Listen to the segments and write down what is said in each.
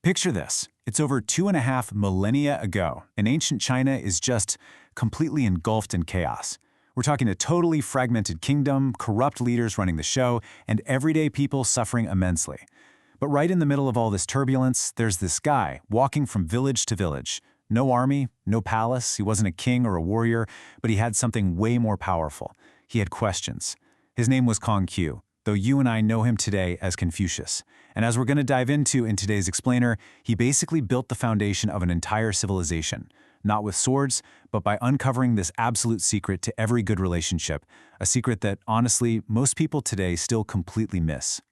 Picture this. It's over 2.5 millennia ago, and ancient China is just completely engulfed in chaos. We're talking a totally fragmented kingdom, corrupt leaders running the show, and everyday people suffering immensely. But right in the middle of all this turbulence, there's this guy walking from village to village. No army, no palace, he wasn't a king or a warrior, but he had something way more powerful. He had questions. His name was Confucius, though you and I know him today as Confucius. And as we're going to dive into in today's explainer, he basically built the foundation of an entire civilization. Not with swords, but by uncovering this absolute secret to every good relationship, a secret that, honestly, most people today still completely miss.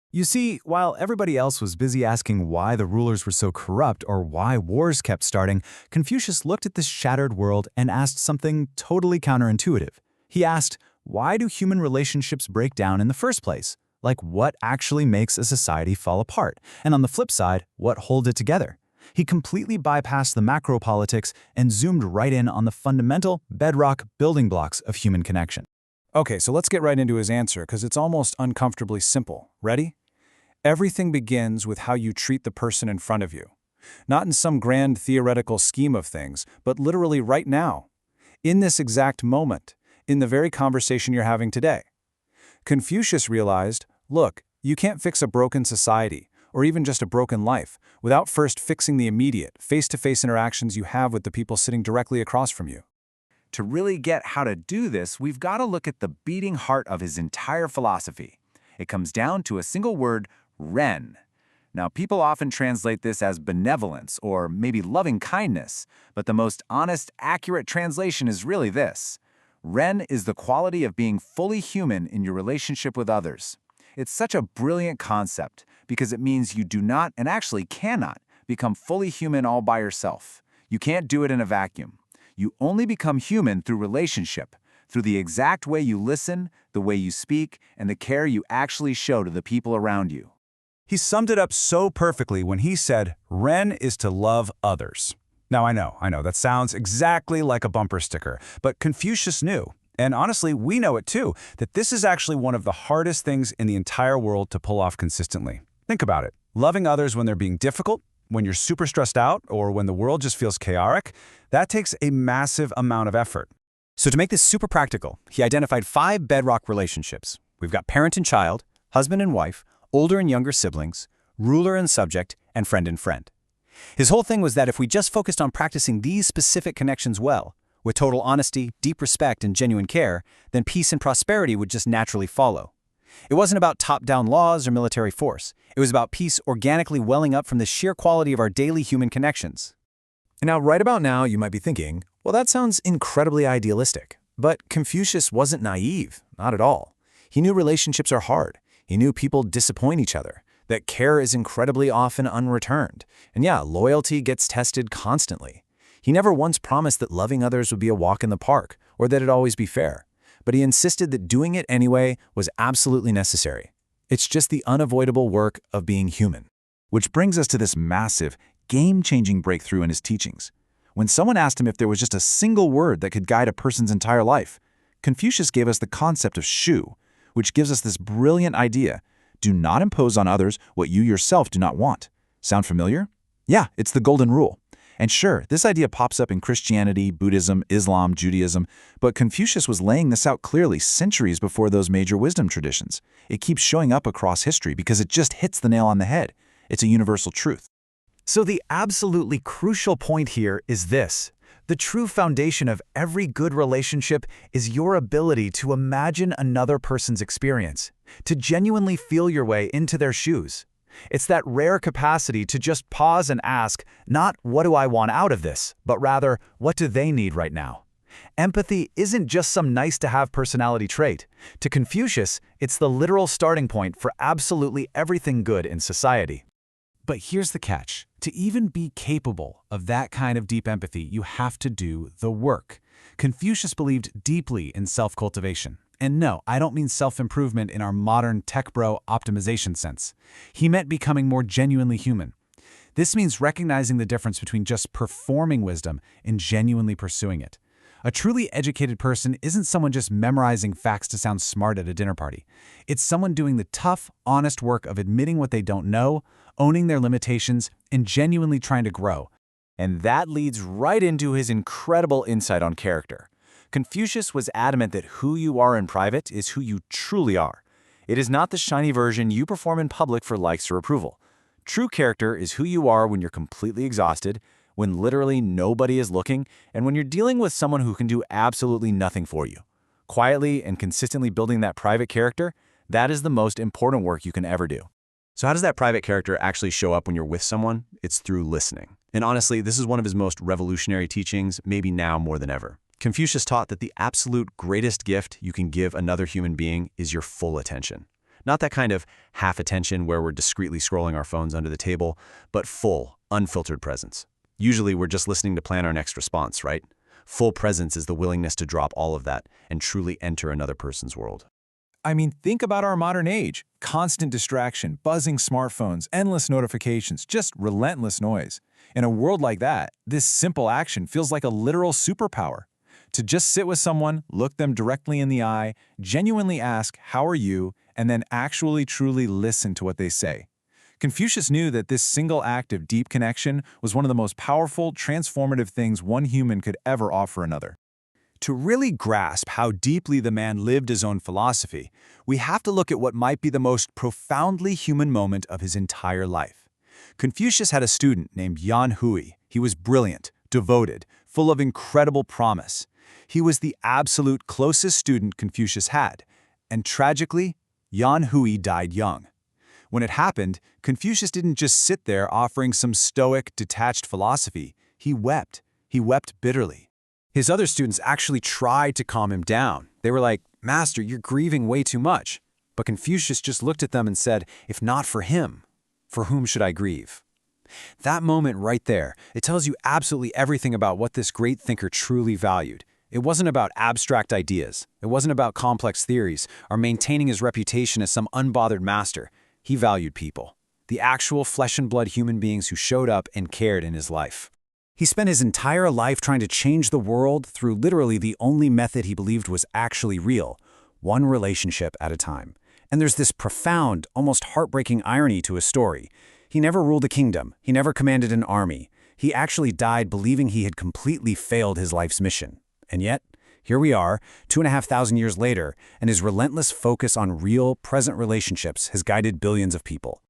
You see, while everybody else was busy asking why the rulers were so corrupt or why wars kept starting, Confucius looked at this shattered world and asked something totally counterintuitive. He asked, why do human relationships break down in the first place? Like, what actually makes a society fall apart? And on the flip side, what holds it together? He completely bypassed the macro politics and zoomed right in on the fundamental, bedrock building blocks of human connection. Okay, so let's get right into his answer, because it's almost uncomfortably simple. Ready? Everything begins with how you treat the person in front of you. Not in some grand theoretical scheme of things, but literally right now. In this exact moment. In the very conversation you're having today. Confucius realized, look, you can't fix a broken society, or even just a broken life, without first fixing the immediate, face-to-face interactions you have with the people sitting directly across from you. To really get how to do this, we've got to look at the beating heart of his entire philosophy. It comes down to a single word, ren. Now, people often translate this as benevolence or maybe loving kindness, but the most honest, accurate translation is really this. Ren is the quality of being fully human in your relationship with others. It's such a brilliant concept because it means you do not, and actually cannot, become fully human all by yourself. You can't do it in a vacuum. You only become human through relationship, through the exact way you listen, the way you speak, and the care you actually show to the people around you. He summed it up so perfectly when he said, Ren is to love others. Now, I know, that sounds exactly like a bumper sticker, but Confucius knew, and honestly, we know it too, that this is actually one of the hardest things in the entire world to pull off consistently. Think about it. Loving others when they're being difficult, when you're super stressed out, or when the world just feels chaotic, that takes a massive amount of effort. So to make this super practical, he identified 5 bedrock relationships. We've got parent and child, husband and wife, older and younger siblings, ruler and subject, and friend. His whole thing was that if we just focused on practicing these specific connections well, with total honesty, deep respect, and genuine care, then peace and prosperity would just naturally follow. It wasn't about top-down laws or military force. It was about peace organically welling up from the sheer quality of our daily human connections. And now, right about now, you might be thinking, well, that sounds incredibly idealistic. But Confucius wasn't naive, not at all. He knew relationships are hard. He knew people disappoint each other, that care is incredibly often unreturned. And yeah, loyalty gets tested constantly. He never once promised that loving others would be a walk in the park, or that it'd always be fair. But he insisted that doing it anyway was absolutely necessary. It's just the unavoidable work of being human. Which brings us to this massive, game-changing breakthrough in his teachings. When someone asked him if there was just a single word that could guide a person's entire life, Confucius gave us the concept of shu, which gives us this brilliant idea. Do not impose on others what you yourself do not want. Sound familiar? Yeah, it's the golden rule. And sure, this idea pops up in Christianity, Buddhism, Islam, Judaism, but Confucius was laying this out clearly centuries before those major wisdom traditions. It keeps showing up across history because it just hits the nail on the head. It's a universal truth. So the absolutely crucial point here is this. The true foundation of every good relationship is your ability to imagine another person's experience, to genuinely feel your way into their shoes. It's that rare capacity to just pause and ask, not what do I want out of this, but rather, what do they need right now? Empathy isn't just some nice-to-have personality trait. To Confucius, it's the literal starting point for absolutely everything good in society. But here's the catch. To even be capable of that kind of deep empathy, you have to do the work. Confucius believed deeply in self-cultivation. And no, I don't mean self-improvement in our modern tech bro optimization sense. He meant becoming more genuinely human. This means recognizing the difference between just performing wisdom and genuinely pursuing it. A truly educated person isn't someone just memorizing facts to sound smart at a dinner party. It's someone doing the tough, honest work of admitting what they don't know, owning their limitations, and genuinely trying to grow. And that leads right into his incredible insight on character. Confucius was adamant that who you are in private is who you truly are. It is not the shiny version you perform in public for likes or approval. True character is who you are when you're completely exhausted, when literally nobody is looking, and when you're dealing with someone who can do absolutely nothing for you. Quietly and consistently building that private character, that is the most important work you can ever do. So how does that private character actually show up when you're with someone? It's through listening. And honestly, this is one of his most revolutionary teachings, maybe now more than ever. Confucius taught that the absolute greatest gift you can give another human being is your full attention. Not that kind of half attention where we're discreetly scrolling our phones under the table, but full, unfiltered presence. Usually we're just listening to plan our next response, right? Full presence is the willingness to drop all of that and truly enter another person's world. I mean, think about our modern age. Constant distraction, buzzing smartphones, endless notifications, just relentless noise. In a world like that, this simple action feels like a literal superpower. To just sit with someone, look them directly in the eye, genuinely ask, "How are you?" and then actually truly listen to what they say. Confucius knew that this single act of deep connection was one of the most powerful, transformative things one human could ever offer another. To really grasp how deeply the man lived his own philosophy, we have to look at what might be the most profoundly human moment of his entire life. Confucius had a student named Yan Hui. He was brilliant, devoted, full of incredible promise. He was the absolute closest student Confucius had, and tragically, Yan Hui died young. When it happened, Confucius didn't just sit there offering some stoic, detached philosophy. He wept. He wept bitterly. His other students actually tried to calm him down. They were like, "Master, you're grieving way too much." But Confucius just looked at them and said, "If not for him, for whom should I grieve?" That moment right there, it tells you absolutely everything about what this great thinker truly valued. It wasn't about abstract ideas. It wasn't about complex theories or maintaining his reputation as some unbothered master. He valued people, the actual flesh and blood human beings who showed up and cared in his life. He spent his entire life trying to change the world through literally the only method he believed was actually real, one relationship at a time. And there's this profound, almost heartbreaking irony to his story. He never ruled a kingdom. He never commanded an army. He actually died believing he had completely failed his life's mission. And yet, here we are, 2,500 years later, and his relentless focus on real, present relationships has guided billions of people.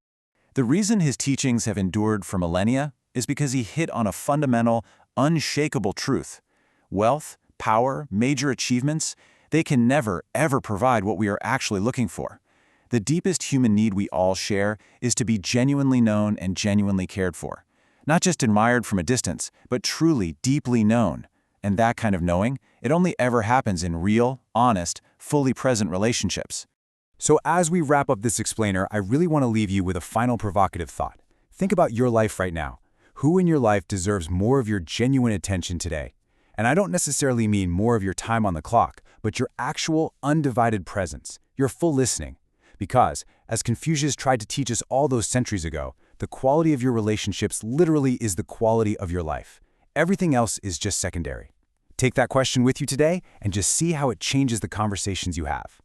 The reason his teachings have endured for millennia is because he hit on a fundamental, unshakable truth. Wealth, power, major achievements, they can never, ever provide what we are actually looking for. The deepest human need we all share is to be genuinely known and genuinely cared for. Not just admired from a distance, but truly, deeply known. And that kind of knowing, it only ever happens in real, honest, fully present relationships. So as we wrap up this explainer, I really want to leave you with a final provocative thought. Think about your life right now. Who in your life deserves more of your genuine attention today? And I don't necessarily mean more of your time on the clock, but your actual undivided presence, your full listening. Because, as Confucius tried to teach us all those centuries ago, the quality of your relationships literally is the quality of your life. Everything else is just secondary. Take that question with you today and just see how it changes the conversations you have.